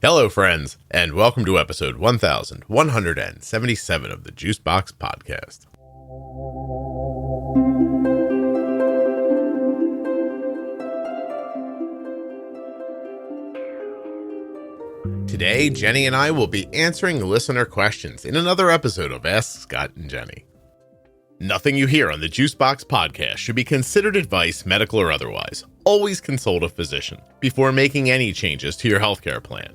Hello, friends, and welcome to episode 1177 of the Juicebox Podcast. Today, Jenny and I will be answering listener questions in another episode of Ask Scott and Jenny. Nothing you hear on the Juicebox Podcast should be considered advice, medical or otherwise. Always consult a physician before making any changes to your healthcare plan.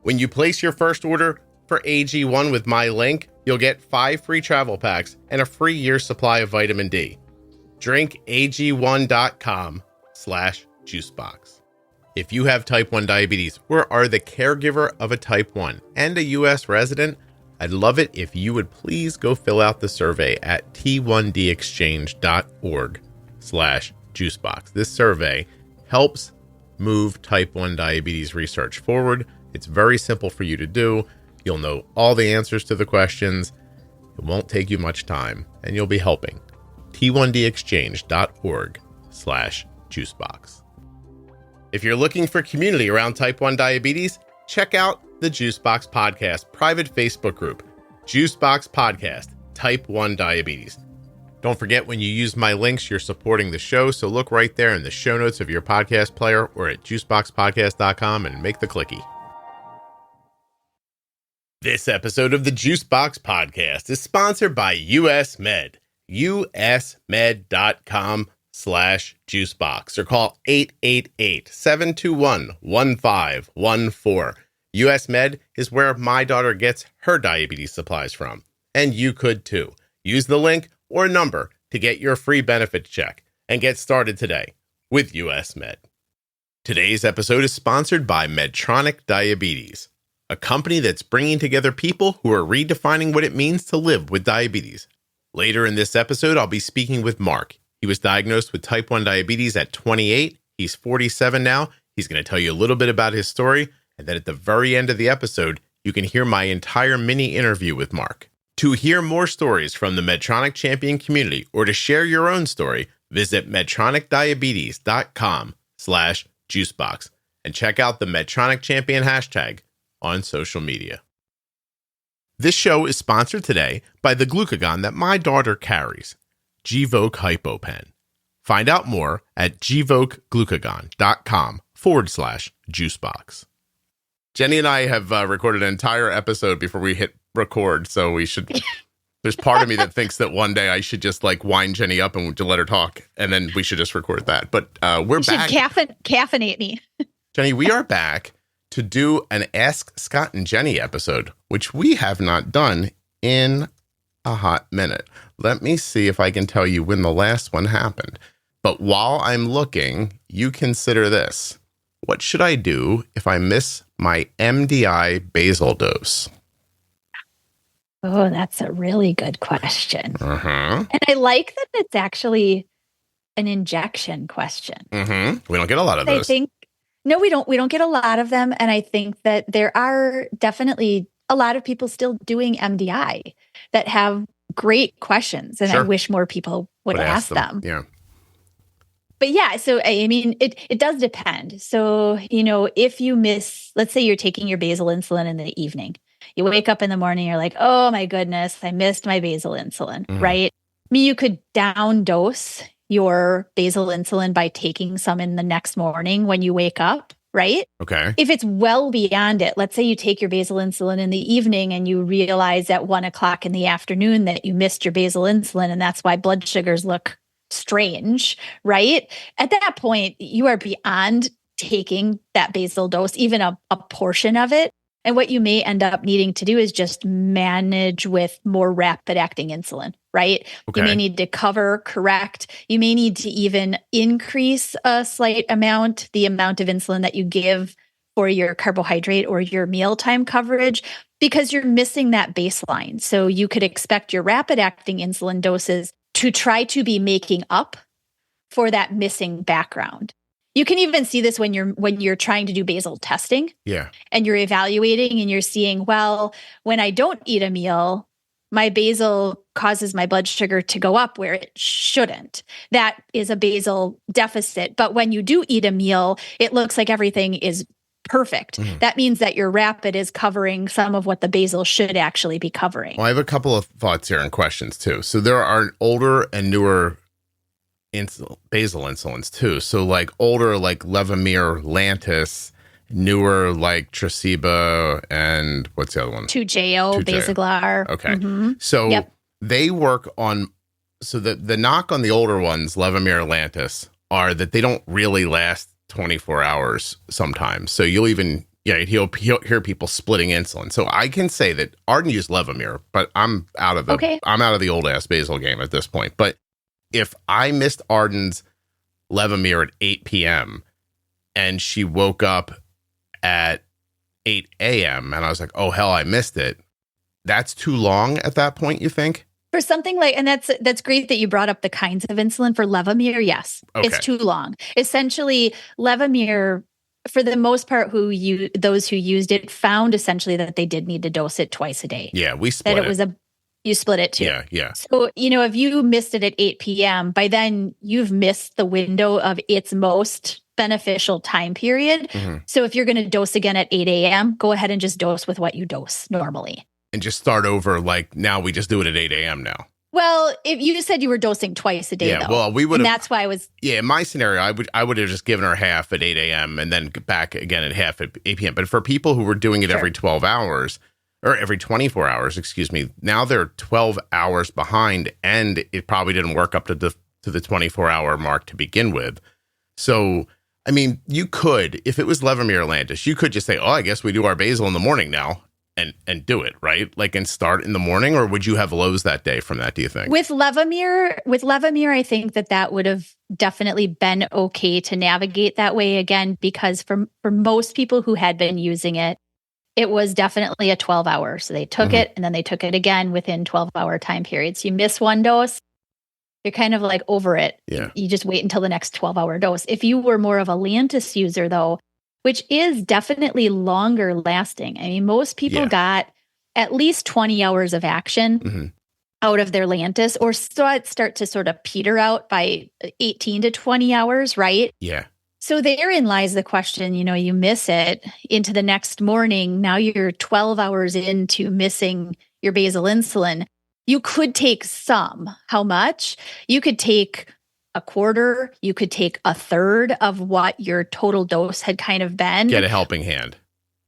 When you place your first order for AG1 with my link, you'll get 5 free travel packs and a free year supply of vitamin D. Drink ag1.com/juicebox. If you have type 1 diabetes or are the caregiver of a type 1 and a U.S. resident, I'd love it if you would please go fill out the survey at t1dexchange.org/juicebox. This survey helps move type 1 diabetes research forward. It's very simple for you to do. You'll know all the answers to the questions. It won't take you much time, and you'll be helping. t1dexchange.org/juicebox. If you're looking for community around type 1 diabetes, check out the Juicebox Podcast private Facebook group, Juicebox Podcast, Type 1 Diabetes. Don't forget, when you use my links, you're supporting the show, so look right there in the show notes of your podcast player or at juiceboxpodcast.com and make the clicky. This episode of the Juicebox Podcast is sponsored by US Med, usmed.com/juicebox, or call 888-721-1514. US Med is where my daughter gets her diabetes supplies from, and you could too. Use the link or number to get your free benefit check and get started today with US Med. Today's episode is sponsored by Medtronic Diabetes, a company that's bringing together people who are redefining what it means to live with diabetes. Later in this episode, I'll be speaking with Mark. He was diagnosed with type 1 diabetes at 28. He's 47 now. He's going to tell you a little bit about his story. And then at the very end of the episode, you can hear my entire mini interview with Mark. To hear more stories from the Medtronic Champion community or to share your own story, visit medtronicdiabetes.com/juicebox and check out the Medtronic Champion hashtag on social media. This show is sponsored today by the glucagon that my daughter carries, Gvoke HypoPen. Find out more at gvokeglucagon.com/juicebox. Jenny and I have recorded an entire episode before we hit record, so we should... There's part of me that thinks that one day I should just wind Jenny up and let her talk, and then we should just record that. But we're back. You should caffeinate me. Jenny, we are back to do an Ask Scott and Jenny episode, which we have not done in a hot minute. Let me see if I can tell you when the last one happened. But while I'm looking, you consider this. What should I do if I miss my MDI basal dose? Oh, that's a really good question. Uh-huh. And I like that it's actually an injection question. Mm-hmm. We don't get a lot of those. No, we don't get a lot of them. And I think that there are definitely a lot of people still doing MDI that have great questions. And Sure. I wish more people would ask them. Yeah. But yeah, so I mean, it does depend. So, if you miss, let's say you're taking your basal insulin in the evening, you wake up in the morning, you're like, oh my goodness, I missed my basal insulin, right? I mean, you could down dose your basal insulin by taking some in the next morning when you wake up, right? Okay. If it's well beyond it, let's say you take your basal insulin in the evening and you realize at 1:00 in the afternoon that you missed your basal insulin, and that's why blood sugars look strange, right? At that point, you are beyond taking that basal dose, even a portion of it. And what you may end up needing to do is just manage with more rapid acting insulin, right? Okay. You may need to correct. You may need to even increase a slight amount, the amount of insulin that you give for your carbohydrate or your mealtime coverage, because you're missing that baseline. So you could expect your rapid acting insulin doses to try to be making up for that missing background. You can even see this when you're trying to do basal testing. Yeah. And you're evaluating and you're seeing, well, when I don't eat a meal, my basal causes my blood sugar to go up where it shouldn't. That is a basal deficit. But when you do eat a meal, it looks like everything is perfect. That means that your rapid is covering some of what the basal should actually be covering. Well, I have a couple of thoughts here and questions too. So there are older and newer basal insulins too. So like older, like Levemir, Lantus, newer like Tresiba, and what's the other one? 2JO, Basaglar. Okay. So they work on, so the knock on the older ones, Levemir, Lantus, are that they don't really last 24 hours sometimes. So you'll even, he'll hear people splitting insulin. So I can say that Arden used Levemir, but I'm out of the old ass basal game at this point. But if I missed Arden's Levemir at 8 p.m. and she woke up at 8 a.m. and I was like, oh, hell, I missed it. That's too long at that point, you think? For something like, and that's great that you brought up the kinds of insulin. For Levemir, yes, it's too long. Essentially, Levemir, for the most part, those who used it found essentially that they did need to dose it twice a day. Yeah, we split it. You split it too. Yeah. So, if you missed it at 8 p.m., by then you've missed the window of its most beneficial time period. So if you're going to dose again at 8 a.m., go ahead and just dose with what you dose normally. And just start over, like now we just do it at 8 a.m. now. Well, if you just said you were dosing twice a day, though. Well, we would. And that's why I was. Yeah, in my scenario, I would have just given her half at 8 a.m. and then back again at half at 8 p.m. But for people who were doing it every 12 hours, or every 24 hours, excuse me, now they're 12 hours behind, and it probably didn't work up to the 24-hour mark to begin with. So, I mean, you could, if it was Levemir Lantus, you could just say, oh, I guess we do our basal in the morning now. And do it, right? Like, and start in the morning, or would you have lows that day from that, do you think? With Levemir, I think that would have definitely been okay to navigate that way again, because for most people who had been using it, it was definitely a 12-hour. So they took it and then they took it again within 12-hour time periods. You miss one dose, you're kind of like over it. Yeah. You just wait until the next 12-hour dose. If you were more of a Lantus user, though, which is definitely longer lasting. I mean, most people got at least 20 hours of action out of their Lantus, or start to sort of peter out by 18 to 20 hours, right? Yeah. So therein lies the question, you miss it into the next morning. Now you're 12 hours into missing your basal insulin. You could take some. How much? You could take a quarter, you could take a third of what your total dose had kind of been. Get a helping hand.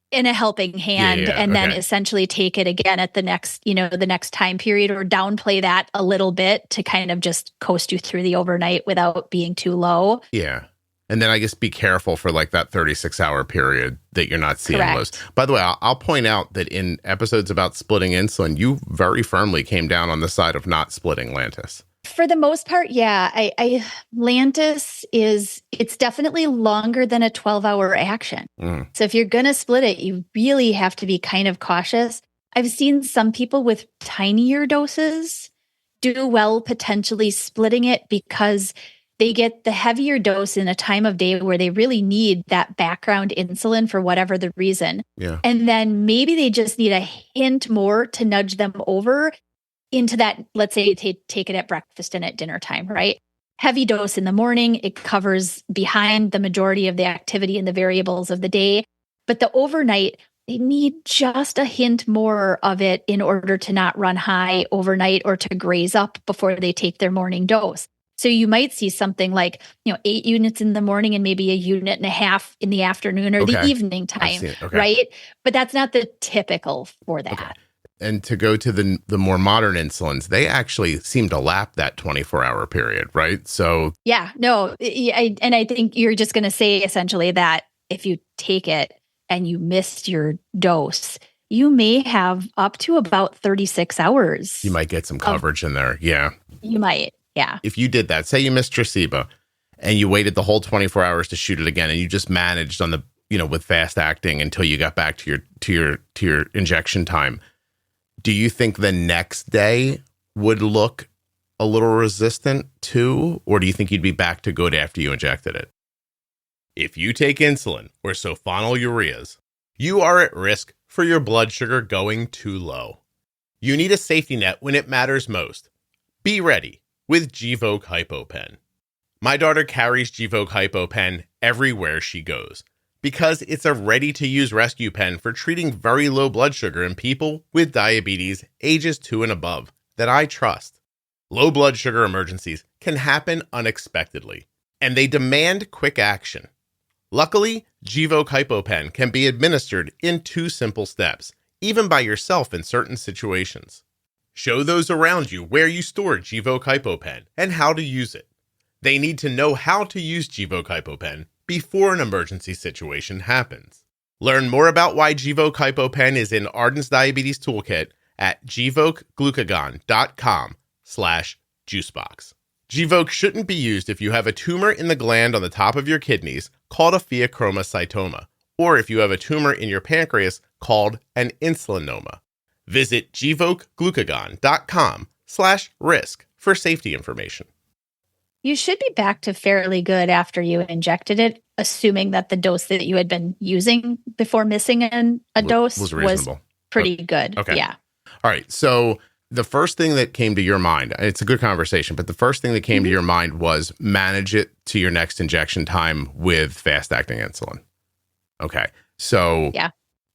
In a helping hand, and then essentially take it again at the next, the next time period, or downplay that a little bit to kind of just coast you through the overnight without being too low. Yeah. And then I guess be careful for like that 36-hour period that you're not seeing lows. By the way, I'll point out that in episodes about splitting insulin, you very firmly came down on the side of not splitting Lantus. For the most part, yeah. Lantus it's definitely longer than a 12-hour action. So if you're going to split it, you really have to be kind of cautious. I've seen some people with tinier doses do well potentially splitting it, because they get the heavier dose in a time of day where they really need that background insulin for whatever the reason. Yeah. And then maybe they just need a hint more to nudge them over into that, let's say take it at breakfast and at dinner time, right? Heavy dose in the morning, it covers behind the majority of the activity and the variables of the day. But the overnight, they need just a hint more of it in order to not run high overnight or to graze up before they take their morning dose. So you might see something like, 8 units in the morning and maybe a unit and a half in the afternoon or the evening time, right? But that's not the typical for that. Okay. And to go to the more modern insulins, they actually seem to lap that 24-hour period, right? So yeah, no, I think you're just going to say essentially that if you take it and you missed your dose, you may have up to about 36 hours. You might get some coverage in there. Yeah. You might. Yeah. If you did that, say you missed Tresiba and you waited the whole 24 hours to shoot it again, and you just managed on the, with fast acting until you got back to your injection time, do you think the next day would look a little resistant too? Or do you think you'd be back to good after you injected it? If you take insulin or sulfonylureas, you are at risk for your blood sugar going too low. You need a safety net when it matters most. Be ready with Gvoke HypoPen. My daughter carries Gvoke HypoPen everywhere she goes because it's a ready-to-use rescue pen for treating very low blood sugar in people with diabetes ages 2 and above that I trust. Low blood sugar emergencies can happen unexpectedly, and they demand quick action. Luckily, Gvoke HypoPen can be administered in 2 simple steps, even by yourself in certain situations. Show those around you where you store Gvoke HypoPen and how to use it. They need to know how to use Gvoke HypoPen before an emergency situation happens. Learn more about why Gvoke HypoPen is in Arden's Diabetes Toolkit at gvokeglucagon.com/juicebox. Gvoke shouldn't be used if you have a tumor in the gland on the top of your kidneys called a pheochromocytoma, or if you have a tumor in your pancreas called an insulinoma. Visit gvokeglucagon.com/risk for safety information. You should be back to fairly good after you injected it, assuming that the dose that you had been using before missing a dose was reasonable. Pretty good. Okay. Yeah. All right. So the first thing that came to your mind, it's a good conversation, but the first thing that came to your mind was manage it to your next injection time with fast-acting insulin. Okay. So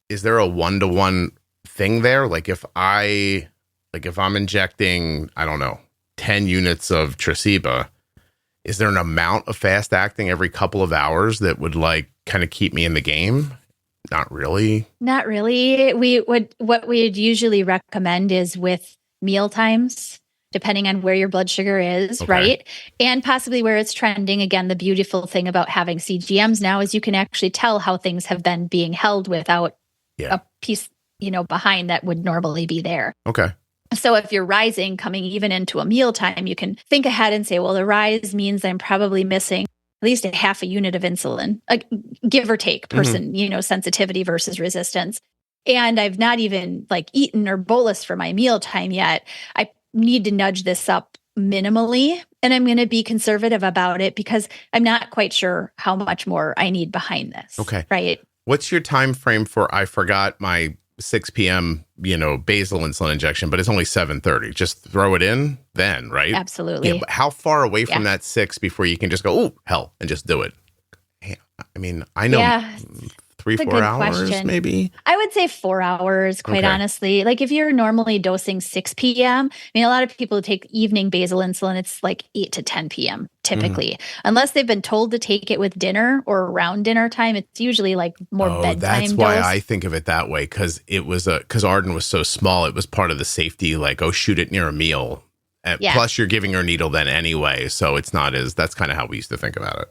is there a 1-to-1 thing there? Like if I'm injecting, I don't know, 10 units of Tresiba, is there an amount of fast acting every couple of hours that would kind of keep me in the game? Not really. Not really. What we'd usually recommend is with meal times, depending on where your blood sugar is, right? And possibly where it's trending. Again, the beautiful thing about having CGMs now is you can actually tell how things have been being held without a piece, behind that would normally be there. Okay. So if you're rising, coming even into a mealtime, you can think ahead and say, well, the rise means I'm probably missing at least a half a unit of insulin, give or take person, sensitivity versus resistance. And I've not even eaten or bolus for my mealtime yet. I need to nudge this up minimally, and I'm going to be conservative about it because I'm not quite sure how much more I need behind this. Okay. Right. What's your time frame for, I forgot my 6 p.m., basal insulin injection, but it's only 7:30. Just throw it in then, right? Absolutely. Yeah, but how far away from that 6 before you can just go, oh, hell, and just do it? I mean, I know 3-4 hours, question. Maybe? I would say 4 hours, quite honestly. If you're normally dosing 6 p.m., a lot of people who take evening basal insulin, it's 8 to 10 p.m. typically. Unless they've been told to take it with dinner or around dinner time, it's usually more bedtime that's why I think of it that way, because Arden was so small, it was part of the safety, shoot it near a meal. Plus, you're giving her needle then anyway, so it's not that's kind of how we used to think about it.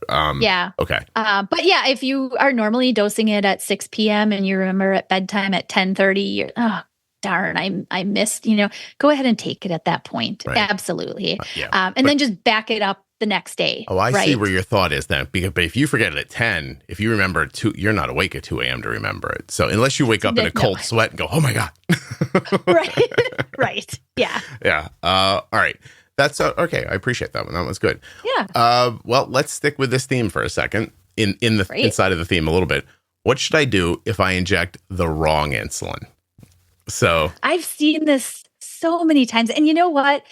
Okay. But if you are normally dosing it at 6 p.m. and you remember at bedtime at 10:30, you're, oh, darn, I missed, go ahead and take it at that point. Right. Absolutely. And then just back it up the next day. Oh, I see where your thought is then. But if you forget it at 10, if you remember it you're not awake at 2 a.m. to remember it. So unless you wake up in a cold sweat and go, oh my God. Right. Yeah. Yeah. All right. That's okay. I appreciate that one. That was good. Yeah. Well, let's stick with this theme for a second inside of the theme a little bit. What should I do if I inject the wrong insulin? So I've seen this so many times. And you know what?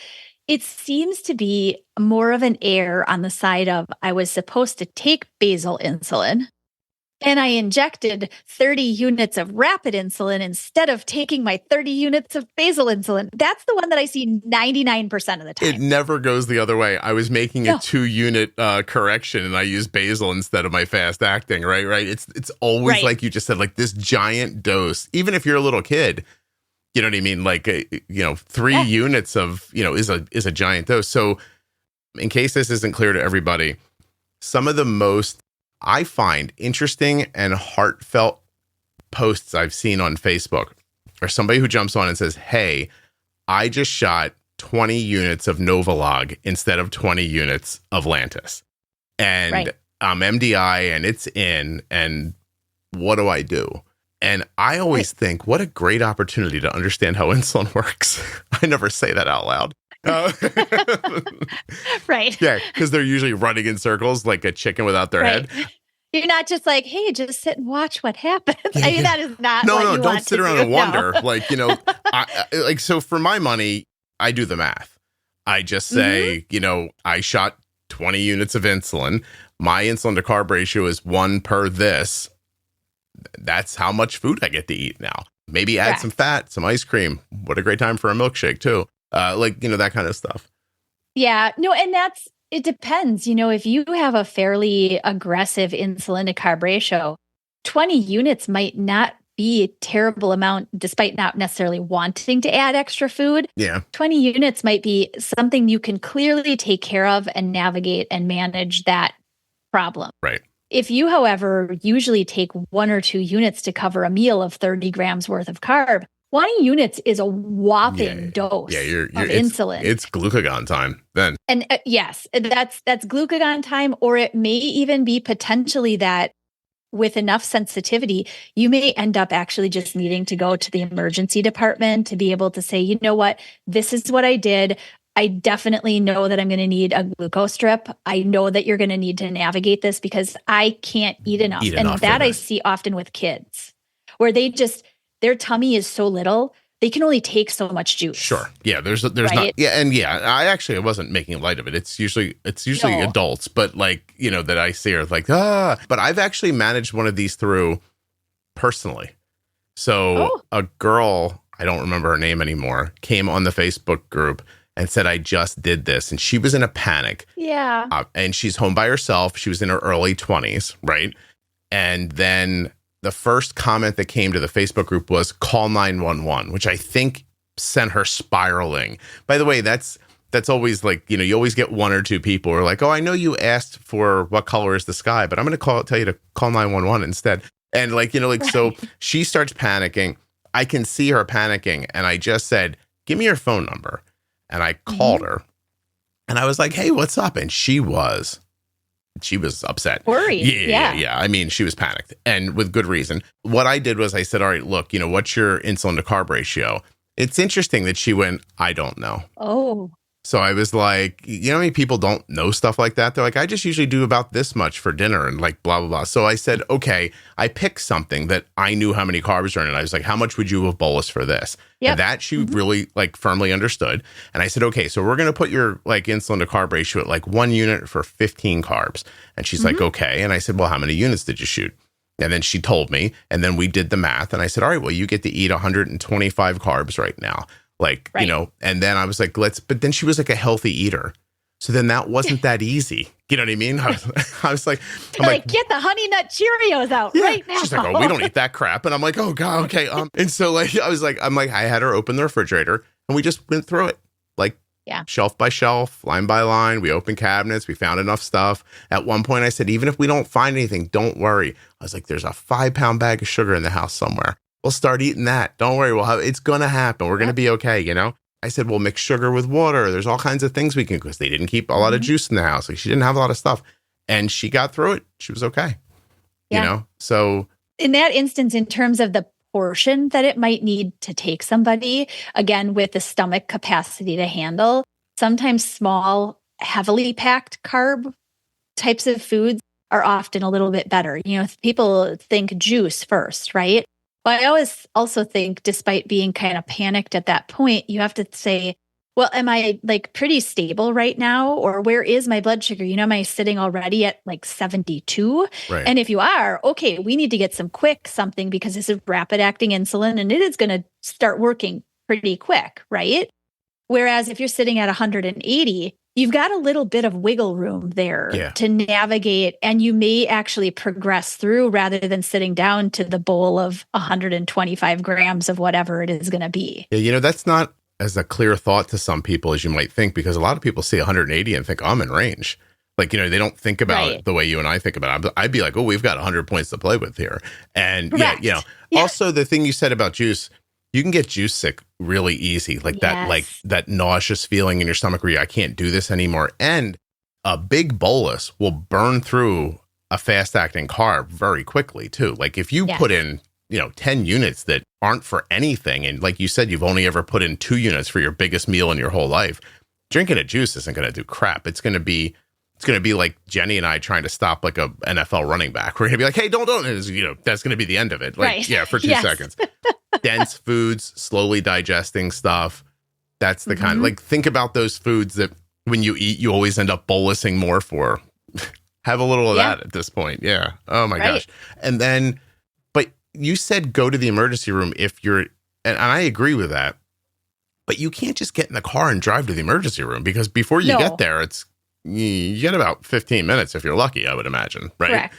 It seems to be more of an error on the side of I was supposed to take basal insulin and I injected 30 units of rapid insulin instead of taking my 30 units of basal insulin. That's the one that I see 99% of the time. It never goes the other way. I was making a 2-unit correction and I used basal instead of my fast acting, right? It's always like you just said, this giant dose, even if you're a little kid. You know what I mean? 3 units of, is a giant dose. So in case this isn't clear to everybody, some of the most, I find, interesting and heartfelt posts I've seen on Facebook are somebody who jumps on and says, hey, I just shot 20 units of Novolog instead of 20 units of Lantus. And I'm MDI and it's in, and what do I do? And I always think, what a great opportunity to understand how insulin works. I never say that out loud. Right. Yeah, because they're usually running in circles like a chicken without their head. You're not just hey, just sit and watch what happens. I mean, that is not what you don't want sit around and wonder. So for my money, I do the math. I just say, I shot 20 units of insulin. My insulin to carb ratio is 1 per this. that's how much food I get to eat now. Maybe add some fat, some ice cream. What a great time for a milkshake too. That kind of stuff. Yeah, no, and it depends. If you have a fairly aggressive insulin to carb ratio, 20 units might not be a terrible amount, despite not necessarily wanting to add extra food. Yeah. 20 units might be something you can clearly take care of and navigate and manage that problem. Right. If you, however, usually take 1 or 2 units to cover a meal of 30 grams worth of carb, 20 units is a whopping dose of insulin. It's glucagon time then. And yes, that's glucagon time, or it may even be potentially that with enough sensitivity, you may end up actually just needing to go to the emergency department to be able to say, you know what, this is what I did. I definitely know that I'm going to need a glucose drip. I know that you're going to need to navigate this because I can't eat enough. And that I see often with kids where their tummy is so little, they can only take so much juice. Sure. Yeah. There's right? not. Yeah. And I wasn't making light of it. It's usually adults, but that I see are like, but I've actually managed one of these through personally. So a girl, I don't remember her name anymore, came on the Facebook group and said, I just did this. And she was in a panic. Yeah. And she's home by herself. She was in her early 20s. Right. And then the first comment that came to the Facebook group was call 911, which I think sent her spiraling. By the way, that's always like, you always get 1 or 2 people who are like, oh, I know you asked for what color is the sky, but I'm going to tell you to call 911 instead. And so she starts panicking. I can see her panicking. And I just said, give me your phone number. And I called her and I was like, hey, what's up? And she was upset. Worried. Yeah. I mean, she was panicked and with good reason. What I did was I said, all right, look, what's your insulin to carb ratio? It's interesting that she went, I don't know. Oh. So I was like, how many people don't know stuff like that? They're like, I just usually do about this much for dinner and like blah, blah, blah. So I said, okay, I picked something that I knew how many carbs are in it. I was like, how much would you have bolus for this? Yep. And that she really like firmly understood. And I said, okay, so we're going to put your like insulin to carb ratio at like 1 unit for 15 carbs. And she's like, okay. And I said, well, how many units did you shoot? And then she told me, and then we did the math. And I said, all right, well, you get to eat 125 carbs right now. Like, and then I was like, but then she was like a healthy eater. So then that wasn't that easy. You know what I mean? I was like, get the Honey Nut Cheerios out right now. She's like, oh, we don't eat that crap. And I'm like, oh God, okay. And so like, I had her open the refrigerator and we just went through it. Like shelf by shelf, line by line. We opened cabinets. We found enough stuff. At one point I said, even if we don't find anything, don't worry. I was like, there's a 5-pound bag of sugar in the house somewhere. We'll start eating that. Don't worry. It's going to happen. We're going to be okay. I said, we'll mix sugar with water. There's all kinds of things we can, because they didn't keep a lot of juice in the house. Like she didn't have a lot of stuff and she got through it. She was okay. So in that instance, in terms of the portion that it might need to take somebody, again, with the stomach capacity to handle, sometimes small, heavily packed carb types of foods are often a little bit better. People think juice first, right? But I always also think, despite being kind of panicked at that point, you have to say, well, am I like pretty stable right now? Or where is my blood sugar? Am I sitting already at like 72? Right. And if you are, okay, we need to get something because this is rapid acting insulin and it is going to start working pretty quick, right? Whereas if you're sitting at 180, you've got a little bit of wiggle room there to navigate, and you may actually progress through rather than sitting down to the bowl of 125 grams of whatever it is going to be. Yeah, that's not as a clear thought to some people as you might think, because a lot of people see 180 and think, oh, I'm in range. Like, they don't think about it the way you and I think about it. I'd be like, oh, we've got 100 points to play with here. And also the thing you said about juice, you can get juice sick really easy, like that nauseous feeling in your stomach where I can't do this anymore. And a big bolus will burn through a fast acting carb very quickly too. Like if you put in, 10 units that aren't for anything, and like you said, you've only ever put in 2 units for your biggest meal in your whole life, drinking a juice isn't going to do crap. It's going to be like Jenny and I trying to stop like a NFL running back. We're going to be like, hey, don't. And that's going to be the end of it. Like, for 2 seconds. Dense foods, slowly digesting stuff. That's the kind of, like, think about those foods that when you eat, you always end up bolusing more for. Have a little of that at this point. Yeah. Oh my gosh. And then, but you said go to the emergency room if you're, and I agree with that, but you can't just get in the car and drive to the emergency room because before you get there, you get about 15 minutes if you're lucky, I would imagine, right? Correct.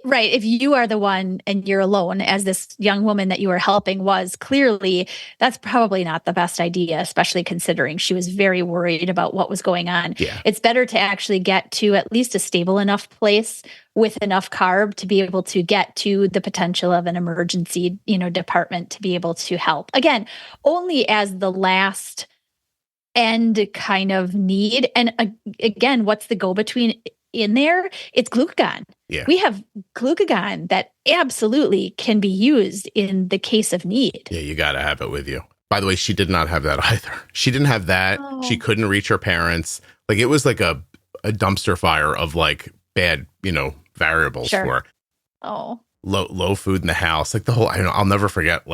Right. If you are the one and you're alone, as this young woman that you were helping was, clearly that's probably not the best idea, especially considering she was very worried about what was going on. Yeah. It's better to actually get to at least a stable enough place with enough carb to be able to get to the potential of an emergency, department to be able to help. Again, only as the last end kind of need. And again, what's the go-between in there? It's glucagon. Yeah. We have glucagon that absolutely can be used in the case of need. Yeah, you got to have it with you. By the way, she did not have that either. She didn't have that. Oh. She couldn't reach her parents. Like it was like a dumpster fire of like bad, variables for her. Oh. Low food in the house. Like the whole, I'll never forget,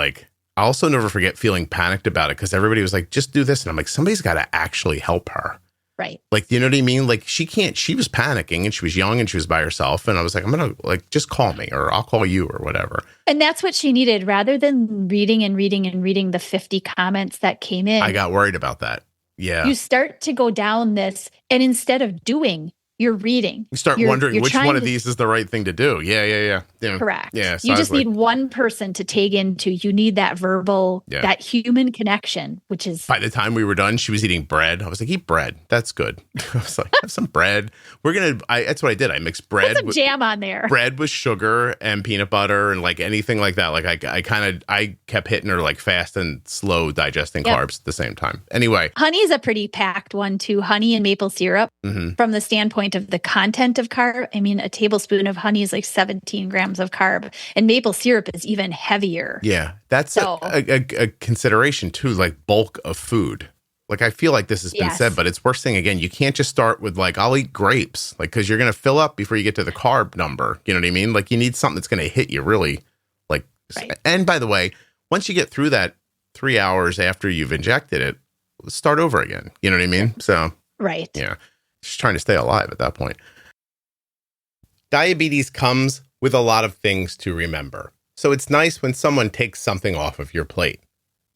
I also never forget feeling panicked about it because everybody was like, just do this. And I'm like, somebody's got to actually help her. Right. Like, you know what I mean? Like she was panicking and she was young and she was by herself. And I was like, I'm going to just call me or I'll call you or whatever. And that's what she needed rather than reading the 50 comments that came in. I got worried about that. Yeah. You start to go down this and instead of doing, you're reading. You start wondering which one of these is the right thing to do. Yeah. Correct. Yeah. So you just need one person to take into. You need that verbal, that human connection, which is. By the time we were done, she was eating bread. I was like, eat bread. That's good. I was like, have some bread. That's what I did. I mixed bread. Put some jam on there. Bread with sugar and peanut butter and like anything like that. Like I kept hitting her like fast and slow digesting carbs at the same time. Anyway. Honey is a pretty packed one too. Honey and maple syrup from the standpoint of the content of carb. I mean, a tablespoon of honey is like 17 grams of carb, and maple syrup is even heavier. Yeah, that's a consideration too, like bulk of food. Like I feel like this has been said, but it's worth saying again. You can't just start with like, I'll eat grapes, like because you're going to fill up before you get to the carb number. You know what I mean? Like you need something that's going to hit you really. Like, and by the way, once you get through that 3 hours after you've injected it, start over again. You know what I mean? So yeah. Just trying to stay alive at that point. Diabetes comes with a lot of things to remember. So it's nice when someone takes something off of your plate.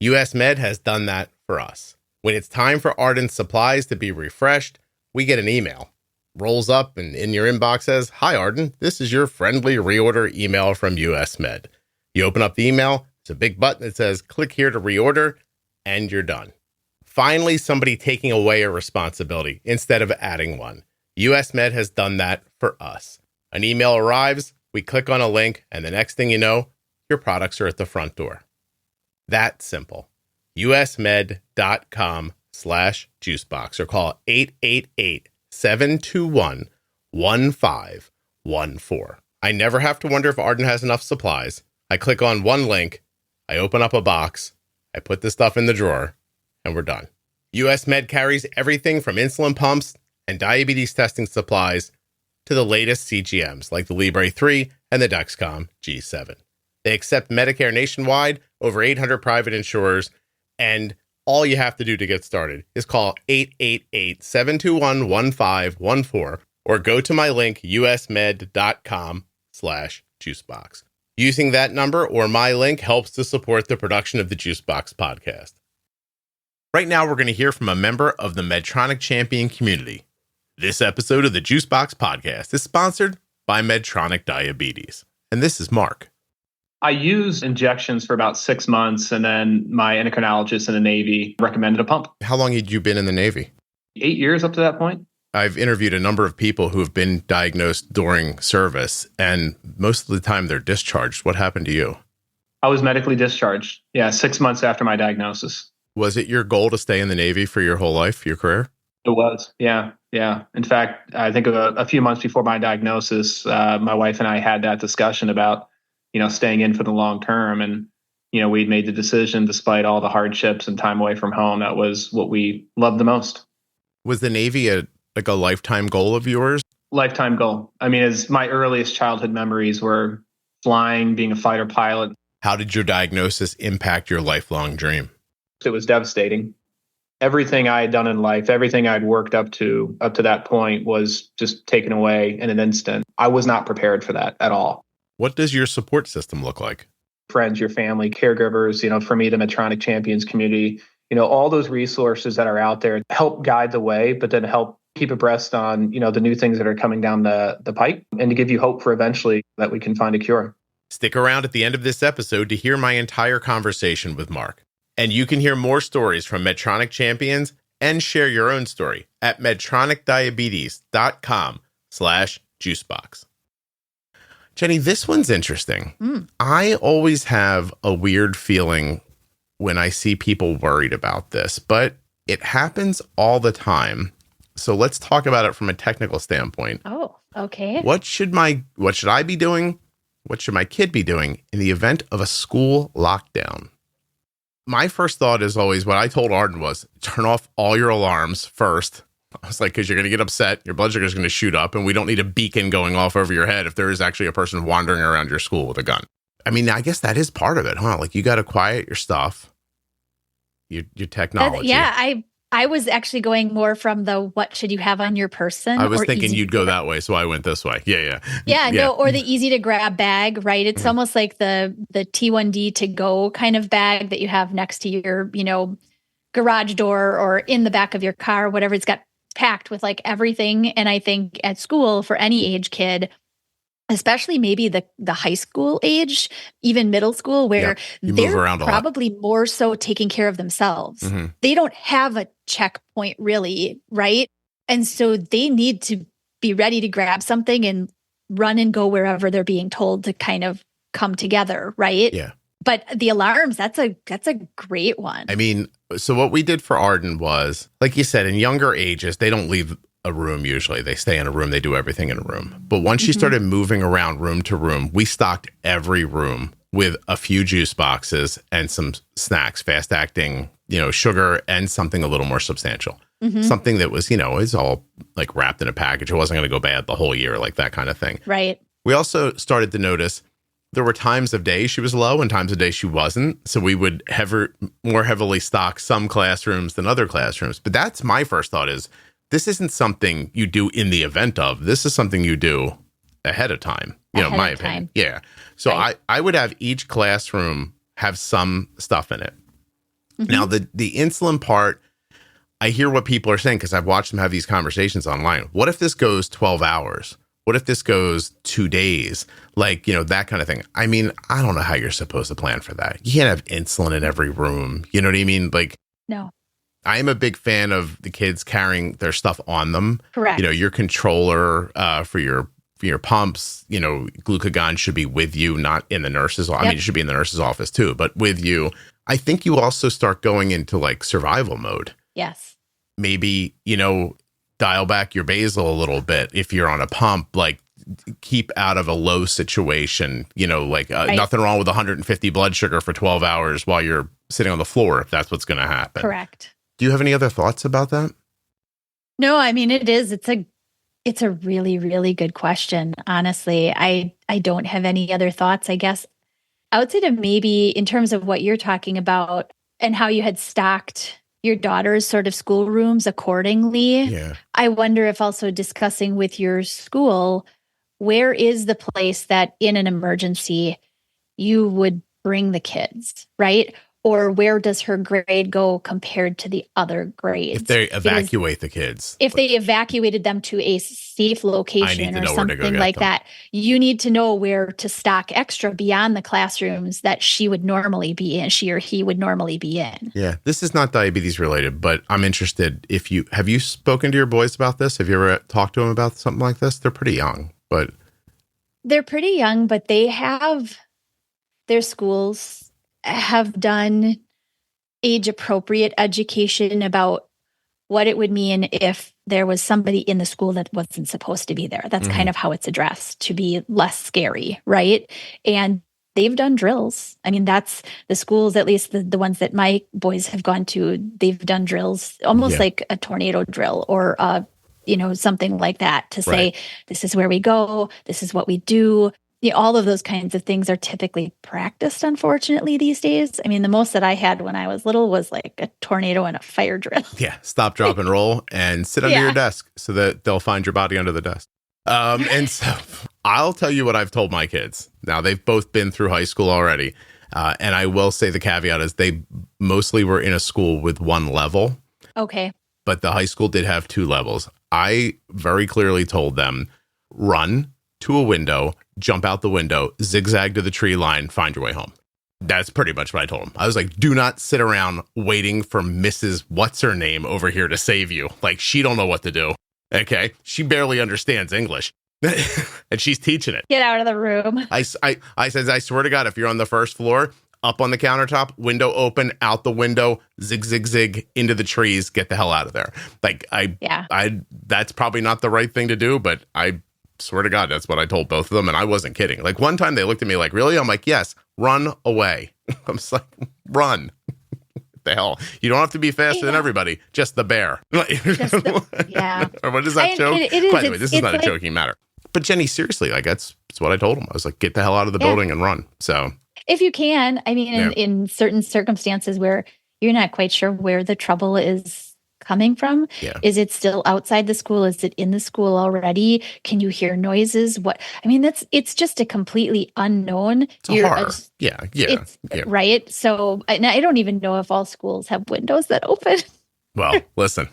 US Med has done that for us. When it's time for Arden supplies to be refreshed, we get an email. Rolls up and in your inbox says, "Hi Arden, this is your friendly reorder email from US Med." You open up the email, it's a big button that says, "Click here to reorder," and you're done. Finally, somebody taking away a responsibility instead of adding one. US Med has done that for us. An email arrives, we click on a link, and the next thing you know, your products are at the front door. That simple. usmed.com/juicebox or call 888-721-1514. I never have to wonder if Arden has enough supplies. I click on one link, I open up a box, I put the stuff in the drawer, and we're done. US Med carries everything from insulin pumps and diabetes testing supplies to the latest CGMs like the Libre 3 and the Dexcom G7. They accept Medicare nationwide, over 800 private insurers, and all you have to do to get started is call 888-721-1514 or go to my link, usmed.com/juicebox. Using that number or my link helps to support the production of the Juicebox Podcast. Right now, we're going to hear from a member of the Medtronic Champion community. This episode of the Juicebox Podcast is sponsored by Medtronic Diabetes. And this is Mark. I used injections for about 6 months, and then my endocrinologist in the Navy recommended a pump. How long had you been in the Navy? 8 years up to that point. I've interviewed a number of people who have been diagnosed during service, and most of the time they're discharged. What happened to you? I was medically discharged. 6 months after my diagnosis. Was it your goal to stay in the Navy for your whole life, your career? It was. Yeah. In fact, I think a few months before my diagnosis, my wife and I had that discussion about, staying in for the long term. And, we'd made the decision despite all the hardships and time away from home. That was what we loved the most. Was the Navy a lifetime goal of yours? Lifetime goal. I mean, as my earliest childhood memories were flying, being a fighter pilot. How did your diagnosis impact your lifelong dream? It was devastating. Everything I had done in life, everything I'd worked up to that point was just taken away in an instant. I was not prepared for that at all. What does your support system look like? friends, your family, caregivers, for me, the Medtronic Champions community, all those resources that are out there help guide the way, but then help keep abreast on, the new things that are coming down the pipe and to give you hope for eventually that we can find a cure. Stick around at the end of this episode to hear my entire conversation with Mark. And you can hear more stories from Medtronic Champions and share your own story at medtronicdiabetes.com/juicebox. Jenny, this one's interesting. I always have a weird feeling when I see people worried about this, but it happens all the time. So let's talk about it from a technical standpoint. Oh, okay. What should I be doing? What should my kid be doing in the event of a school lockdown? My first thought is always what I told Arden was turn off all your alarms first. I was like, because you're going to get upset. Your blood sugar is going to shoot up, and we don't need a beacon going off over your head if there is actually a person wandering around your school with a gun. I mean, I guess that is part of it, huh? Like, you got to quiet your stuff, your technology. I was actually going more from the what should you have on your person. I was thinking you'd go that way, so I went this way. Yeah. No, or the easy to grab bag, right? It's almost like the T1D to go kind of bag that you have next to your, garage door or in the back of your car, whatever. It's got packed with like everything. And I think at school for any age kid, especially maybe the high school age, even middle school, where they're probably more so taking care of themselves. Mm-hmm. They don't have a checkpoint really, right? And so they need to be ready to grab something and run and go wherever they're being told to kind of come together, right? Yeah. But the alarms, that's a great one. I mean, so what we did for Arden was, like you said, in younger ages, they don't leave a room usually. They stay in a room. They do everything in a room. But once she started moving around room to room, we stocked every room with a few juice boxes and some snacks, fast acting, sugar, and something a little more substantial. Something that was, is all like wrapped in a package. It wasn't going to go bad the whole year, like that kind of thing. Right. We also started to notice there were times of day she was low and times of day she wasn't. So we would more heavily stock some classrooms than other classrooms. But that's my first thought is, this isn't something you do in the event of. This is something you do ahead of time, my opinion. Yeah. So right. I would have each classroom have some stuff in it. Now, the insulin part, I hear what people are saying because I've watched them have these conversations online. What if this goes 12 hours? What if this goes 2 days? Like, that kind of thing. I mean, I don't know how you're supposed to plan for that. You can't have insulin in every room. You know what I mean? Like, no. I am a big fan of the kids carrying their stuff on them. Correct. Your controller for your pumps, glucagon should be with you, not in the nurse's office. I mean, it should be in the nurse's office too, but with you. I think you also start going into like survival mode. Yes. Maybe, dial back your basal a little bit. If you're on a pump, like keep out of a low situation, right. Nothing wrong with 150 blood sugar for 12 hours while you're sitting on the floor, if that's what's going to happen. Correct. Do you have any other thoughts about that? No, I mean, it is. It's a really, really good question. Honestly, I don't have any other thoughts, I guess, outside of maybe in terms of what you're talking about and how you had stocked your daughter's sort of schoolrooms accordingly. Yeah. I wonder if also discussing with your school, where is the place that in an emergency you would bring the kids, right? Or where does her grade go compared to the other grades? If they evacuate the kids. If they evacuated them to a safe location or something like that, you need to know where to stock extra beyond the classrooms that she would normally be in, she or he would normally be in. Yeah, this is not diabetes related, but I'm interested have you spoken to your boys about this? Have you ever talked to them about something like this? They're pretty young, but. They're pretty young, but they have their schools have done age-appropriate education about what it would mean if there was somebody in the school that wasn't supposed to be there. That's kind of how it's addressed, to be less scary, right? And they've done drills. I mean, that's the schools, at least the ones that my boys have gone to, they've done drills, almost like a tornado drill or, something like that to say, this is where we go, this is what we do. All of those kinds of things are typically practiced, unfortunately, these days. I mean, the most that I had when I was little was like a tornado and a fire drill. Yeah. Stop, drop, and roll and sit under your desk so that they'll find your body under the desk. And so I'll tell you what I've told my kids. Now, they've both been through high school already. And I will say the caveat is they mostly were in a school with one level. Okay. But the high school did have 2 levels. I very clearly told them, run to a window, jump out the window, zigzag to the tree line, find your way home. That's pretty much what I told them. I was like, do not sit around waiting for Mrs. What's-her-name over here to save you. Like, she don't know what to do. Okay? She barely understands English. And she's teaching it. Get out of the room. I said, I swear to God, if you're on the first floor, up on the countertop, window open, out the window, zig, zig, zig, into the trees, get the hell out of there. Like, that's probably not the right thing to do, but I swear to God, that's what I told both of them. And I wasn't kidding. Like, one time they looked at me like, really? I'm like, yes, run away. I'm just like, run. The hell? You don't have to be faster than everybody, just the bear. Or what is that joke? By the way, this is not a joking matter. But Jenny, seriously, like, that's what I told him. I was like, get the hell out of the building and run. So if you can, I mean, in certain circumstances where you're not quite sure where the trouble is coming from, is it still outside the school? Is it in the school already? Can you hear noises? It's just a completely unknown. It's a horror. Right. So I don't even know if all schools have windows that open. Well, listen,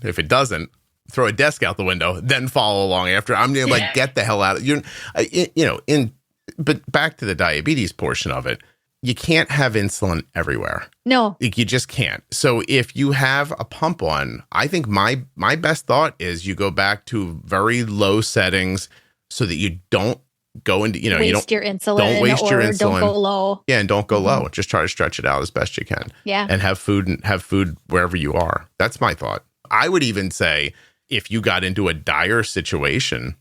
if it doesn't, throw a desk out the window, then follow along after. I'm like, get the hell out of you. But back to the diabetes portion of it, you can't have insulin everywhere. No. You just can't. So if you have a pump on, I think my best thought is you go back to very low settings so that you don't go into, you don't waste your insulin. Don't go low. Yeah, and don't go low. Just try to stretch it out as best you can. Yeah. And have food wherever you are. That's my thought. I would even say if you got into a dire situation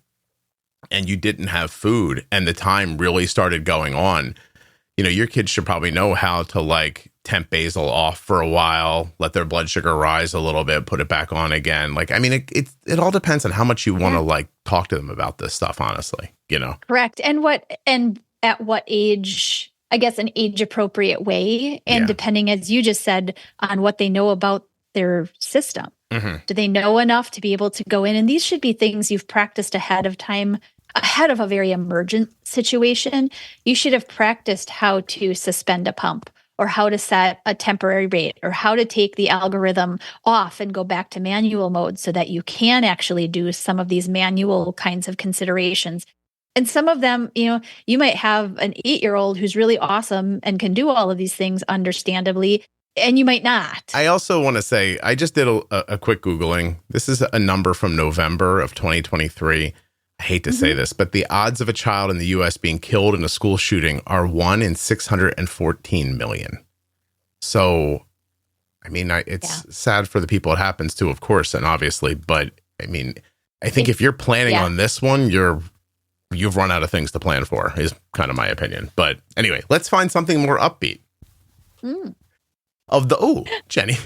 and you didn't have food and the time really started going on, your kids should probably know how to like temp basal off for a while, let their blood sugar rise a little bit, put it back on again. Like, I mean, it all depends on how much you want to like talk to them about this stuff, honestly, Correct. And at what age, I guess an age appropriate way. And depending, as you just said, on what they know about their system. Mm-hmm. Do they know enough to be able to go in? And these should be things you've practiced ahead of time, ahead of a very emergent situation. You should have practiced how to suspend a pump or how to set a temporary rate or how to take the algorithm off and go back to manual mode so that you can actually do some of these manual kinds of considerations. And some of them, you might have an 8-year-old who's really awesome and can do all of these things understandably, and you might not. I also want to say, I just did a quick Googling. This is a number from November of 2023. I hate to say this, but the odds of a child in the U.S. being killed in a school shooting are 1 in 614 million. So, I mean, it's sad for the people it happens to, of course, and obviously. But, I mean, I think if you're planning on this one, you've run out of things to plan for, is kind of my opinion. But anyway, let's find something more upbeat. Jenny.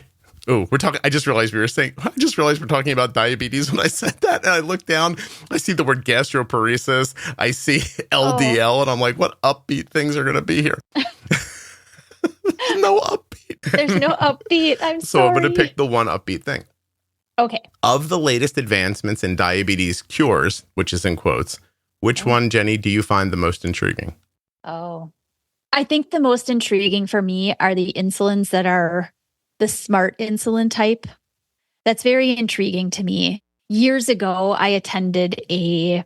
I just realized we're talking about diabetes when I said that. And I look down, I see the word gastroparesis, I see LDL, and I'm like, what upbeat things are going to be here? No upbeat. There's no upbeat. I'm sorry. So I'm going to pick the one upbeat thing. Okay. Of the latest advancements in diabetes cures, which is in quotes, which one, Jenny, do you find the most intriguing? I think the most intriguing for me are the insulins that are the smart insulin type. That's very intriguing to me. Years ago, I attended a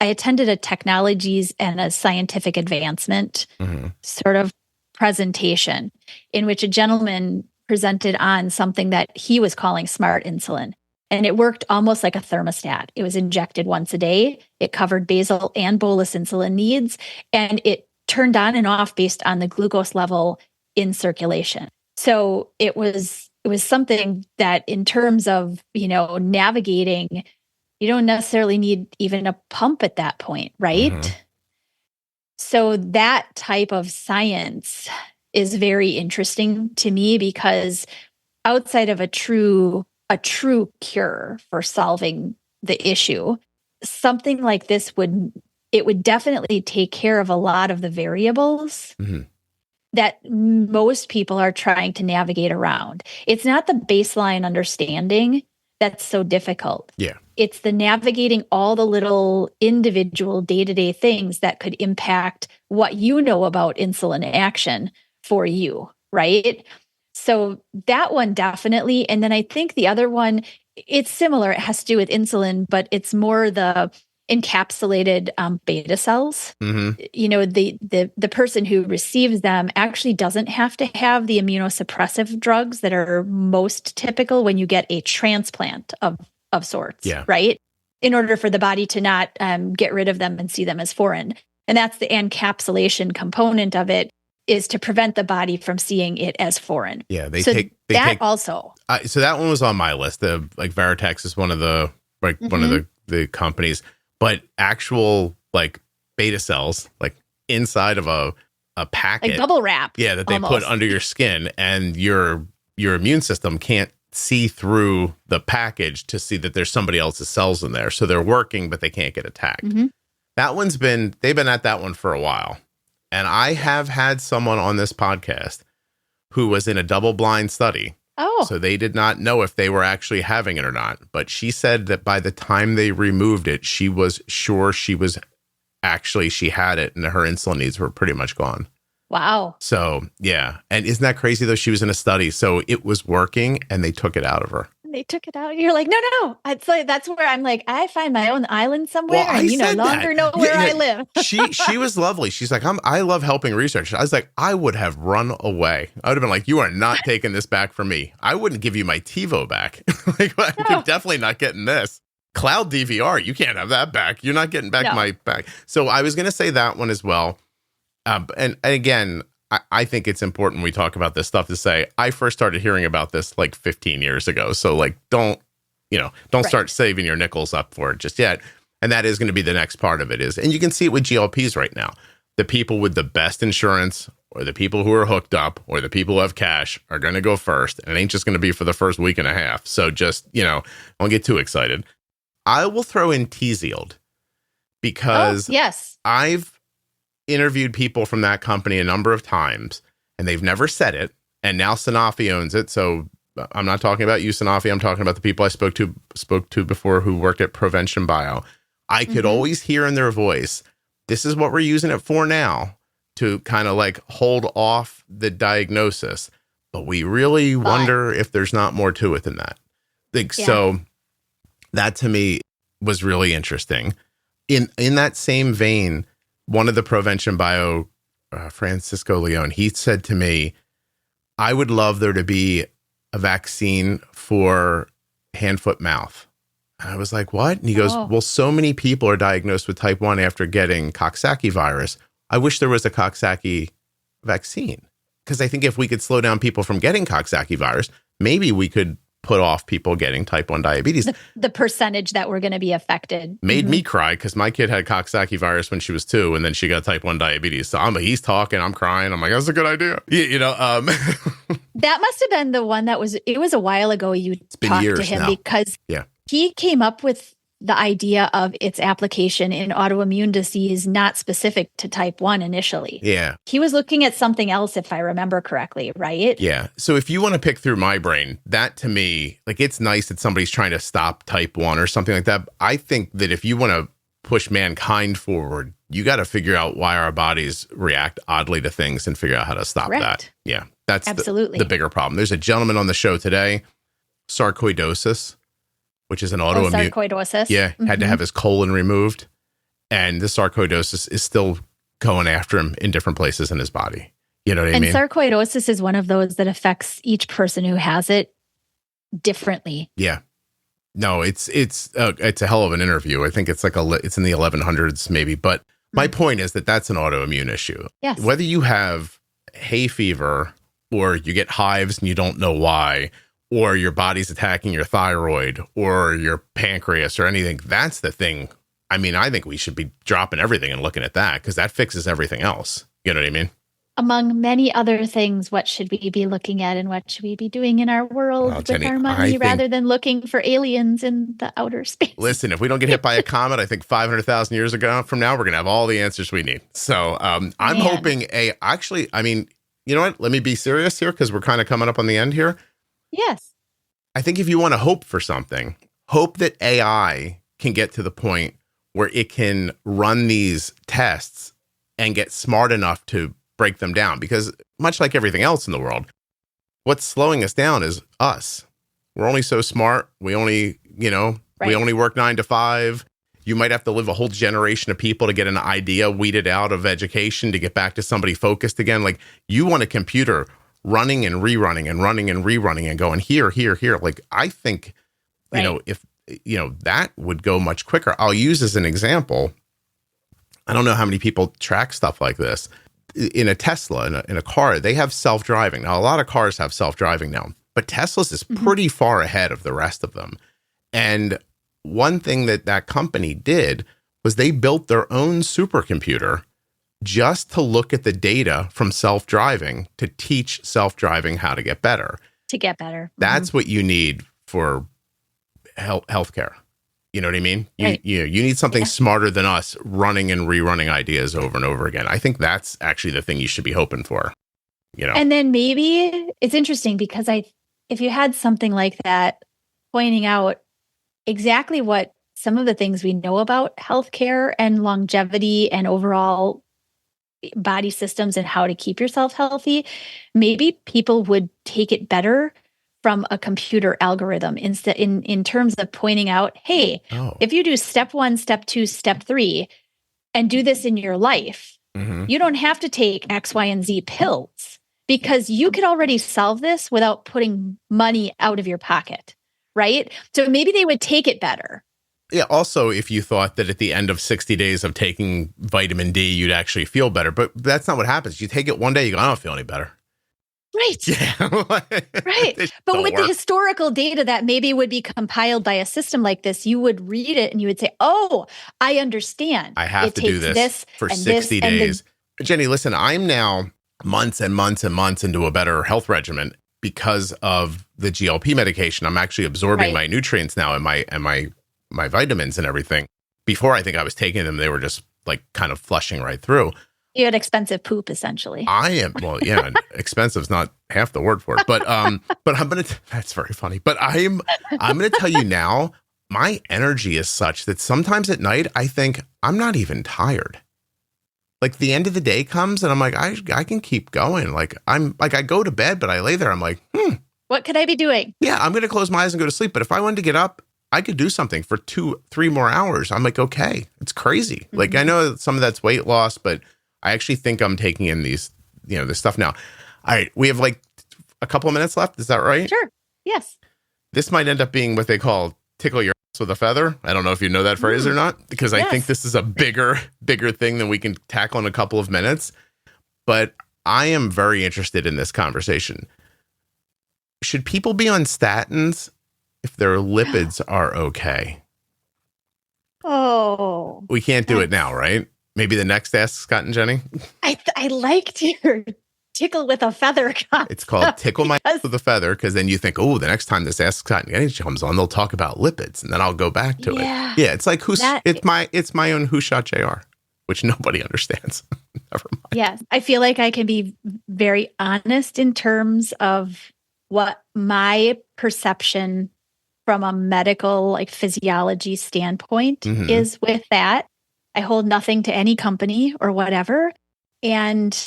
technologies and a scientific advancement sort of presentation in which a gentleman presented on something that he was calling smart insulin. And it worked almost like a thermostat. It was injected once a day. It covered basal and bolus insulin needs, and it turned on and off based on the glucose level in circulation. So it was something that in terms of, navigating, you don't necessarily need even a pump at that point, right? Mm-hmm. So that type of science is very interesting to me because outside of a true cure for solving the issue, something like this would definitely take care of a lot of the variables that most people are trying to navigate around. It's not the baseline understanding that's so difficult. Yeah. It's the navigating all the little individual day-to-day things that could impact what you know about insulin action for you, right? So that one definitely. And then I think the other one, it's similar. It has to do with insulin, but it's more the encapsulated beta cells. Mm-hmm. You know, the person who receives them actually doesn't have to have the immunosuppressive drugs that are most typical when you get a transplant of sorts, right? In order for the body to not get rid of them and see them as foreign. And that's the encapsulation component of it, is to prevent the body from seeing it as foreign. Yeah, also. So that one was on my list. The like Veritex is one of the one of the companies, but actual like beta cells like inside of a packet, like bubble wrap. Yeah, that they put under your skin, and your immune system can't see through the package to see that there's somebody else's cells in there. So they're working, but they can't get attacked. That one's they've been at that one for a while. And I have had someone on this podcast who was in a double-blind study. Oh. So they did not know if they were actually having it or not. But she said that by the time they removed it, she was sure she had it, and her insulin needs were pretty much gone. Wow. So, yeah. And isn't that crazy, though? She was in a study, so it was working, and they took it out of her. They took it out. You're like, no. It's like, that's where I'm like, I find my own island somewhere, and you no longer know where I live. She was lovely. She's like, I love helping research. I was like, I would have run away. I would have been like, you are not taking this back from me. I wouldn't give you my TiVo back. Like, I'm definitely not getting this. Cloud DVR, you can't have that back. You're not getting back my back. So I was going to say that one as well. And again, I think it's important when we talk about this stuff to say, I first started hearing about this like 15 years ago. So like, don't start saving your nickels up for it just yet. And that is going to be the next part of it and you can see it with GLPs right now. The people with the best insurance, or the people who are hooked up, or the people who have cash are going to go first. And it ain't just going to be for the first week and a half. So just, don't get too excited. I will throw in Tzield because I've interviewed people from that company a number of times, and they've never said it. And now Sanofi owns it. So I'm not talking about you, Sanofi. I'm talking about the people I spoke to before who worked at Prevention Bio. I could always hear in their voice, this is what we're using it for now, to kind of like hold off the diagnosis. But we really wonder if there's not more to it than that. So that to me was really interesting. In that same vein, one of the Prevention Bio, Francisco Leon, he said to me, I would love there to be a vaccine for hand, foot, mouth. And I was like, what? And he goes, well, so many people are diagnosed with type 1 after getting Coxsackie virus. I wish there was a Coxsackie vaccine. Because I think if we could slow down people from getting Coxsackie virus, maybe we could put off people getting type 1 diabetes. The percentage that were going to be affected. Made me cry because my kid had Coxsackie virus when she was 2, and then she got type 1 diabetes. So he's talking, I'm crying. I'm like, that's a good idea. That must have been the one it was a while ago you talked to him now. Because he came up with the idea of its application in autoimmune disease, not specific to type 1 initially. Yeah. He was looking at something else, if I remember correctly, right? Yeah. So if you want to pick through my brain, that to me, like, it's nice that somebody's trying to stop type 1 or something like that. I think that if you want to push mankind forward, you got to figure out why our bodies react oddly to things and figure out how to stop that. Yeah. That's absolutely the bigger problem. There's a gentleman on the show today, sarcoidosis, which is an autoimmune. Sarcoidosis. Yeah, had to have his colon removed. And the sarcoidosis is still going after him in different places in his body. You know what I mean? And sarcoidosis is one of those that affects each person who has it differently. Yeah. No, it's a hell of an interview. I think it's it's in the 1100s maybe. But my point is that that's an autoimmune issue. Yes. Whether you have hay fever or you get hives and you don't know why, or your body's attacking your thyroid or your pancreas or anything, that's the thing. I mean, I think we should be dropping everything and looking at that because that fixes everything else. You know what I mean? Among many other things, what should we be looking at and what should we be doing in our world with our money rather than looking for aliens in the outer space? Listen, if we don't get hit by a comet, I think 500,000 years from now, we're going to have all the answers we need. So I'm hoping you know what? Let me be serious here because we're kind of coming up on the end here. Yes. I think if you want to hope for something, hope that AI can get to the point where it can run these tests and get smart enough to break them down. Because much like everything else in the world, what's slowing us down is us. We're only so smart. We only, we only work 9 to 5. You might have to live a whole generation of people to get an idea weeded out of education to get back to somebody focused again. Like, you want a computer running and rerunning and running and rerunning and going here, here, here. Like, I think, if, that would go much quicker. I'll use as an example, I don't know how many people track stuff like this. In a Tesla, in a car, they have self-driving. Now, a lot of cars have self-driving now, but Tesla's is pretty far ahead of the rest of them. And one thing that company did was they built their own supercomputer just to look at the data from self-driving to teach self-driving how to get better. That's what you need for healthcare. You know what I mean? You need something smarter than us running and rerunning ideas over and over again. I think that's actually the thing you should be hoping for. And then maybe it's interesting because if you had something like that pointing out exactly what some of the things we know about healthcare and longevity and overall body systems and how to keep yourself healthy, maybe people would take it better from a computer algorithm instead in terms of pointing out, hey, if you do step 1, step 2, step 3, and do this in your life, you don't have to take X, Y, and Z pills because you could already solve this without putting money out of your pocket. Right? So maybe they would take it better. Yeah. Also, if you thought that at the end of 60 days of taking vitamin D, you'd actually feel better, but that's not what happens. You take it one day, you go, I don't feel any better. Right. Yeah. Right. But with the historical data that maybe would be compiled by a system like this, you would read it and you would say, oh, I understand. I have to do this for 60 days. Jenny, listen, I'm now months and months and months into a better health regimen because of the GLP medication. I'm actually absorbing my nutrients now and my vitamins and everything. Before, I think I was taking them, they were just like kind of flushing right through. You had expensive poop, essentially. Expensive is not half the word for it. But that's very funny. But I'm going to tell you now, my energy is such that sometimes at night, I think I'm not even tired. Like, the end of the day comes and I'm like, I can keep going. Like, I go to bed, but I lay there. I'm like, what could I be doing? Yeah, I'm going to close my eyes and go to sleep. But if I wanted to get up, I could do something for 2-3 more hours. I'm like, okay, it's crazy. Like, I know some of that's weight loss, but I actually think I'm taking in these, this stuff now. All right, we have like a couple of minutes left. Is that right? Sure. Yes. This might end up being what they call tickle your ass with a feather. I don't know if you know that phrase or not, because I think this is a bigger thing than we can tackle in a couple of minutes. But I am very interested in this conversation. Should people be on statins if their lipids are okay? Oh. We can't do it now, right? Maybe the next Ask Scott and Jenny. I liked your tickle with a feather concept. It's called tickle my ass with a feather, because then you think, oh, the next time this Ask Scott and Jenny comes on, they'll talk about lipids, and then I'll go back to it. Yeah, it's like it's my own Who Shot JR, which nobody understands. Never mind. Yes, I feel like I can be very honest in terms of what my perception from a medical, like, physiology standpoint is with that. I hold nothing to any company or whatever. And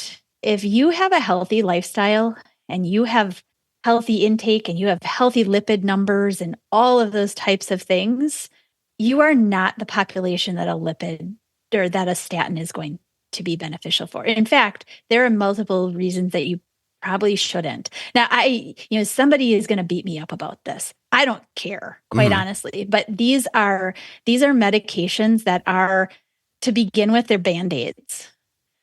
if you have a healthy lifestyle and you have healthy intake and you have healthy lipid numbers and all of those types of things, you are not the population that a lipid or that a statin is going to be beneficial for. In fact, there are multiple reasons that you probably shouldn't. Now, somebody is going to beat me up about this. I don't care, quite honestly, but these are medications that are, to begin with, they're Band-Aids.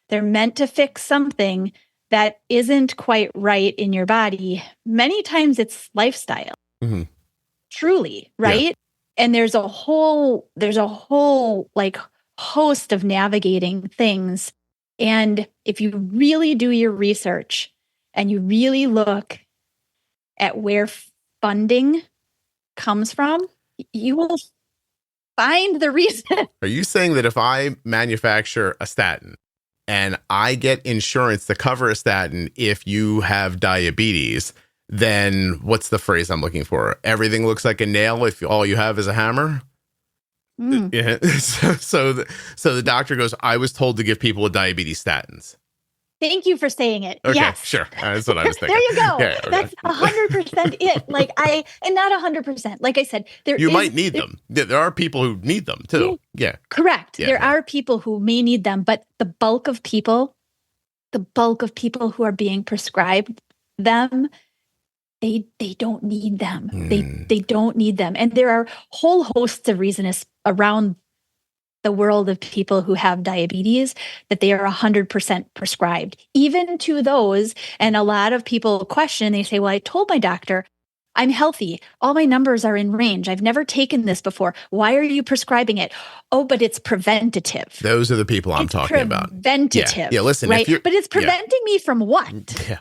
They're meant to fix something that isn't quite right in your body. Many times it's lifestyle. Truly, right? Yeah. And there's a whole like host of navigating things. And if you really do your research and you really look at where funding comes from, you will find the reason. Are you saying that if I manufacture a statin and I get insurance to cover a statin if you have diabetes, then what's the phrase I'm looking for? Everything looks like a nail if all you have is a hammer. Yeah. So the doctor goes, I was told to give people with diabetes statins. Thank you for saying it. Okay, yes. sure. That's what I was thinking. There you go. Yeah, okay. That's 100% it. And not 100%. Like I said, you might need them. There are people who need them too. Yeah. Correct. Yeah. There are people who may need them, but the bulk of people who are being prescribed them, they don't need them. They don't need them. And there are whole hosts of reasons around the world of people who have diabetes that they are 100% prescribed, even to those. And a lot of people question, they say, well, I told my doctor I'm healthy. All my numbers are in range. I've never taken this before. Why are you prescribing it? Oh, but it's preventative. Those are the people I'm talking about. Preventative. Yeah, listen. Right? But it's preventing me from what? Yeah.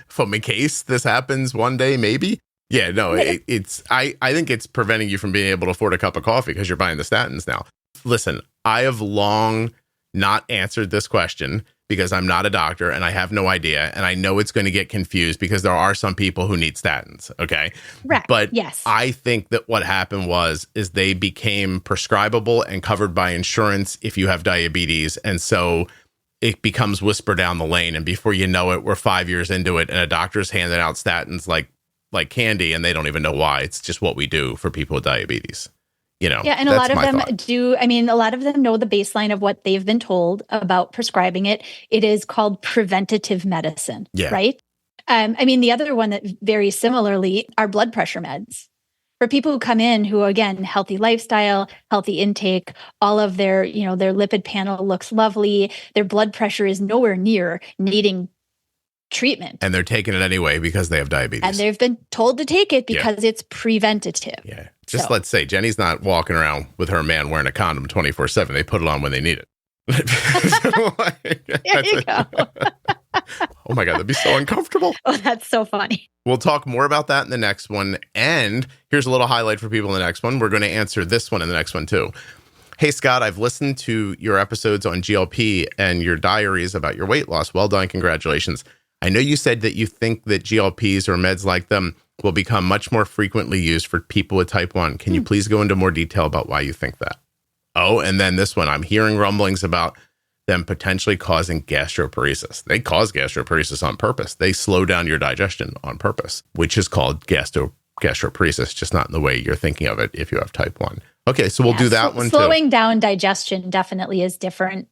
From in case this happens one day, maybe. Yeah, no, it's I think it's preventing you from being able to afford a cup of coffee because you're buying the statins now. Listen, I have long not answered this question because I'm not a doctor and I have no idea. And I know it's going to get confused because there are some people who need statins. Okay. Correct. But yes, I think that what happened is they became prescribable and covered by insurance if you have diabetes. And so it becomes whisper down the lane. And before you know it, we're 5 years into it and a doctor's handing out statins like candy and they don't even know why. It's just what we do for people with diabetes. Yeah, and a lot of them do. I mean, a lot of them know the baseline of what they've been told about prescribing it. It is called preventative medicine, right? I mean, the other one that very similarly are blood pressure meds. For people who come in who, again, healthy lifestyle, healthy intake, all of their lipid panel looks lovely. Their blood pressure is nowhere near needing treatment. And they're taking it anyway because they have diabetes. And they've been told to take it because it's preventative. Yeah. Let's say Jenny's not walking around with her man wearing a condom 24/7. They put it on when they need it. There you go. Oh my God, that'd be so uncomfortable. Oh, that's so funny. We'll talk more about that in the next one. And here's a little highlight for people in the next one. We're going to answer this one in the next one too. Hey, Scott, I've listened to your episodes on GLP and your diaries about your weight loss. Well done. Congratulations. I know you said that you think that GLPs or meds like them will become much more frequently used for people with type 1. Can you please go into more detail about why you think that? Oh, and then this one, I'm hearing rumblings about them potentially causing gastroparesis. They cause gastroparesis on purpose. They slow down your digestion on purpose, which is called gastroparesis, just not in the way you're thinking of it if you have type 1. Okay, so we'll do that one too. Slowing down digestion definitely is different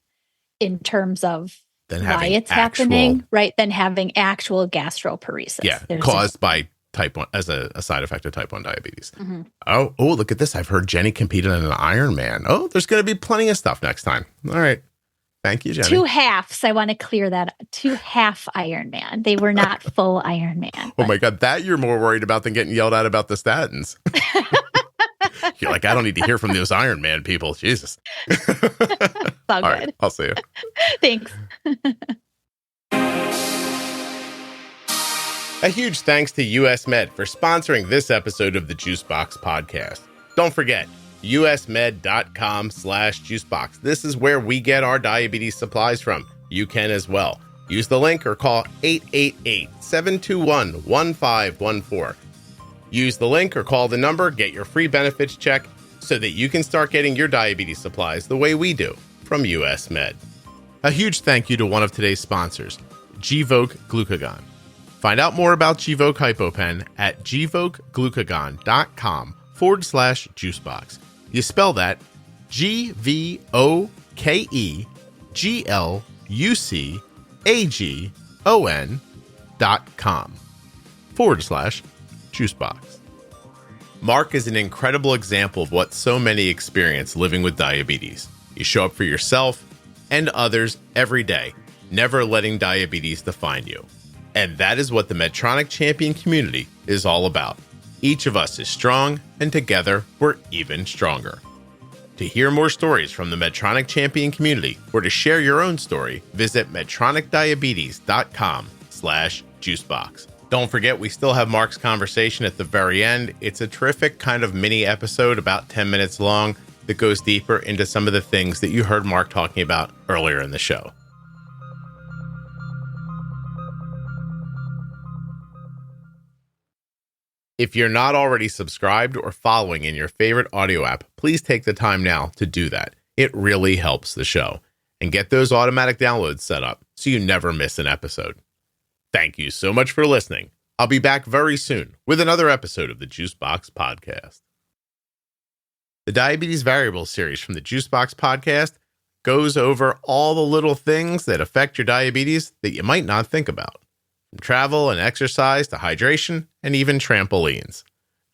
in terms of why it's happening, right? Than having actual gastroparesis. Yeah, caused by type 1 as a side effect of type 1 diabetes. Mm-hmm. Oh, look at this. I've heard Jenny competed in an Ironman. Oh, there's going to be plenty of stuff next time. All right. Thank you, Jenny. 2 halves. I want to clear that. 2 half Ironman. They were not full Ironman. Oh my God. That you're more worried about than getting yelled at about the statins. You're like, I don't need to hear from those Ironman people. Jesus. All right. I'll see you. Thanks. A huge thanks to US Med for sponsoring this episode of the Juicebox Podcast. Don't forget, usmed.com/juicebox. This is where we get our diabetes supplies from. You can as well. Use the link or call 888-721-1514. Use the link or call the number, get your free benefits check so that you can start getting your diabetes supplies the way we do from US Med. A huge thank you to one of today's sponsors, Gvoke Glucagon. Find out more about Gvoke HypoPen at gvokeglucagon.com/juicebox. You spell that GVOKEGLUCAGON.com/juicebox. Mark is an incredible example of what so many experience living with diabetes. You show up for yourself and others every day, never letting diabetes define you. And that is what the Medtronic Champion community is all about. Each of us is strong, and together we're even stronger. To hear more stories from the Medtronic Champion community or to share your own story, visit medtronicdiabetes.com/juicebox. Don't forget, we still have Mark's conversation at the very end. It's a terrific kind of mini episode, about 10 minutes long, that goes deeper into some of the things that you heard Mark talking about earlier in the show. If you're not already subscribed or following in your favorite audio app, please take the time now to do that. It really helps the show. And get those automatic downloads set up so you never miss an episode. Thank you so much for listening. I'll be back very soon with another episode of the Juicebox Podcast. The Diabetes Variables series from the Juicebox Podcast goes over all the little things that affect your diabetes that you might not think about. From travel and exercise to hydration and even trampolines.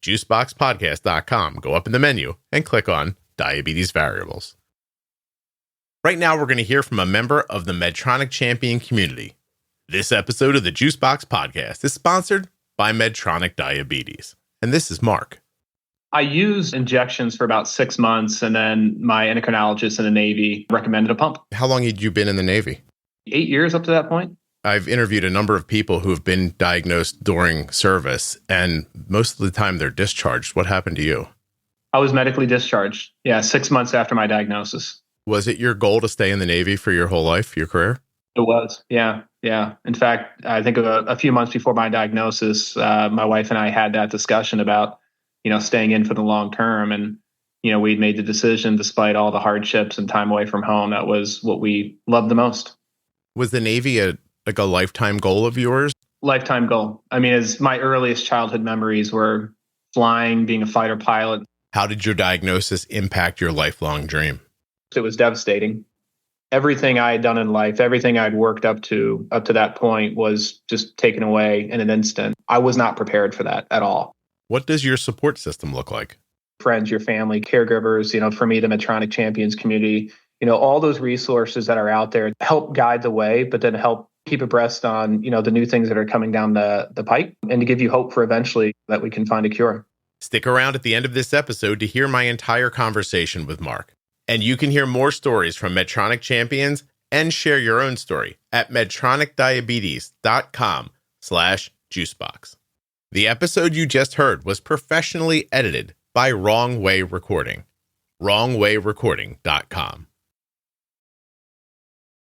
Juiceboxpodcast.com. Go up in the menu and click on Diabetes Variables. Right now, we're going to hear from a member of the Medtronic Champion community. This episode of the Juicebox Podcast is sponsored by Medtronic Diabetes. And this is Mark. I used injections for about 6 months, and then my endocrinologist in the Navy recommended a pump. How long had you been in the Navy? 8 years up to that point. I've interviewed a number of people who have been diagnosed during service, and most of the time they're discharged. What happened to you? I was medically discharged. 6 months after my diagnosis. Was it your goal to stay in the Navy for your whole life, your career? It was. Yeah. In fact, I think a few months before my diagnosis, my wife and I had that discussion about, staying in for the long term. And, we'd made the decision despite all the hardships and time away from home. That was what we loved the most. Was the Navy a lifetime goal of yours? Lifetime goal. I mean, as my earliest childhood memories were flying, being a fighter pilot. How did your diagnosis impact your lifelong dream? It was devastating. Everything I had done in life, everything I'd worked up to that point was just taken away in an instant. I was not prepared for that at all. What does your support system look like? Friends, your family, caregivers, for me, the Medtronic Champions community, all those resources that are out there help guide the way, but then help keep abreast on, the new things that are coming down the pipe and to give you hope for eventually that we can find a cure. Stick around at the end of this episode to hear my entire conversation with Mark. And you can hear more stories from Medtronic Champions and share your own story at medtronicdiabetes.com/juicebox. The episode you just heard was professionally edited by Wrong Way Recording. wrongwayrecording.com.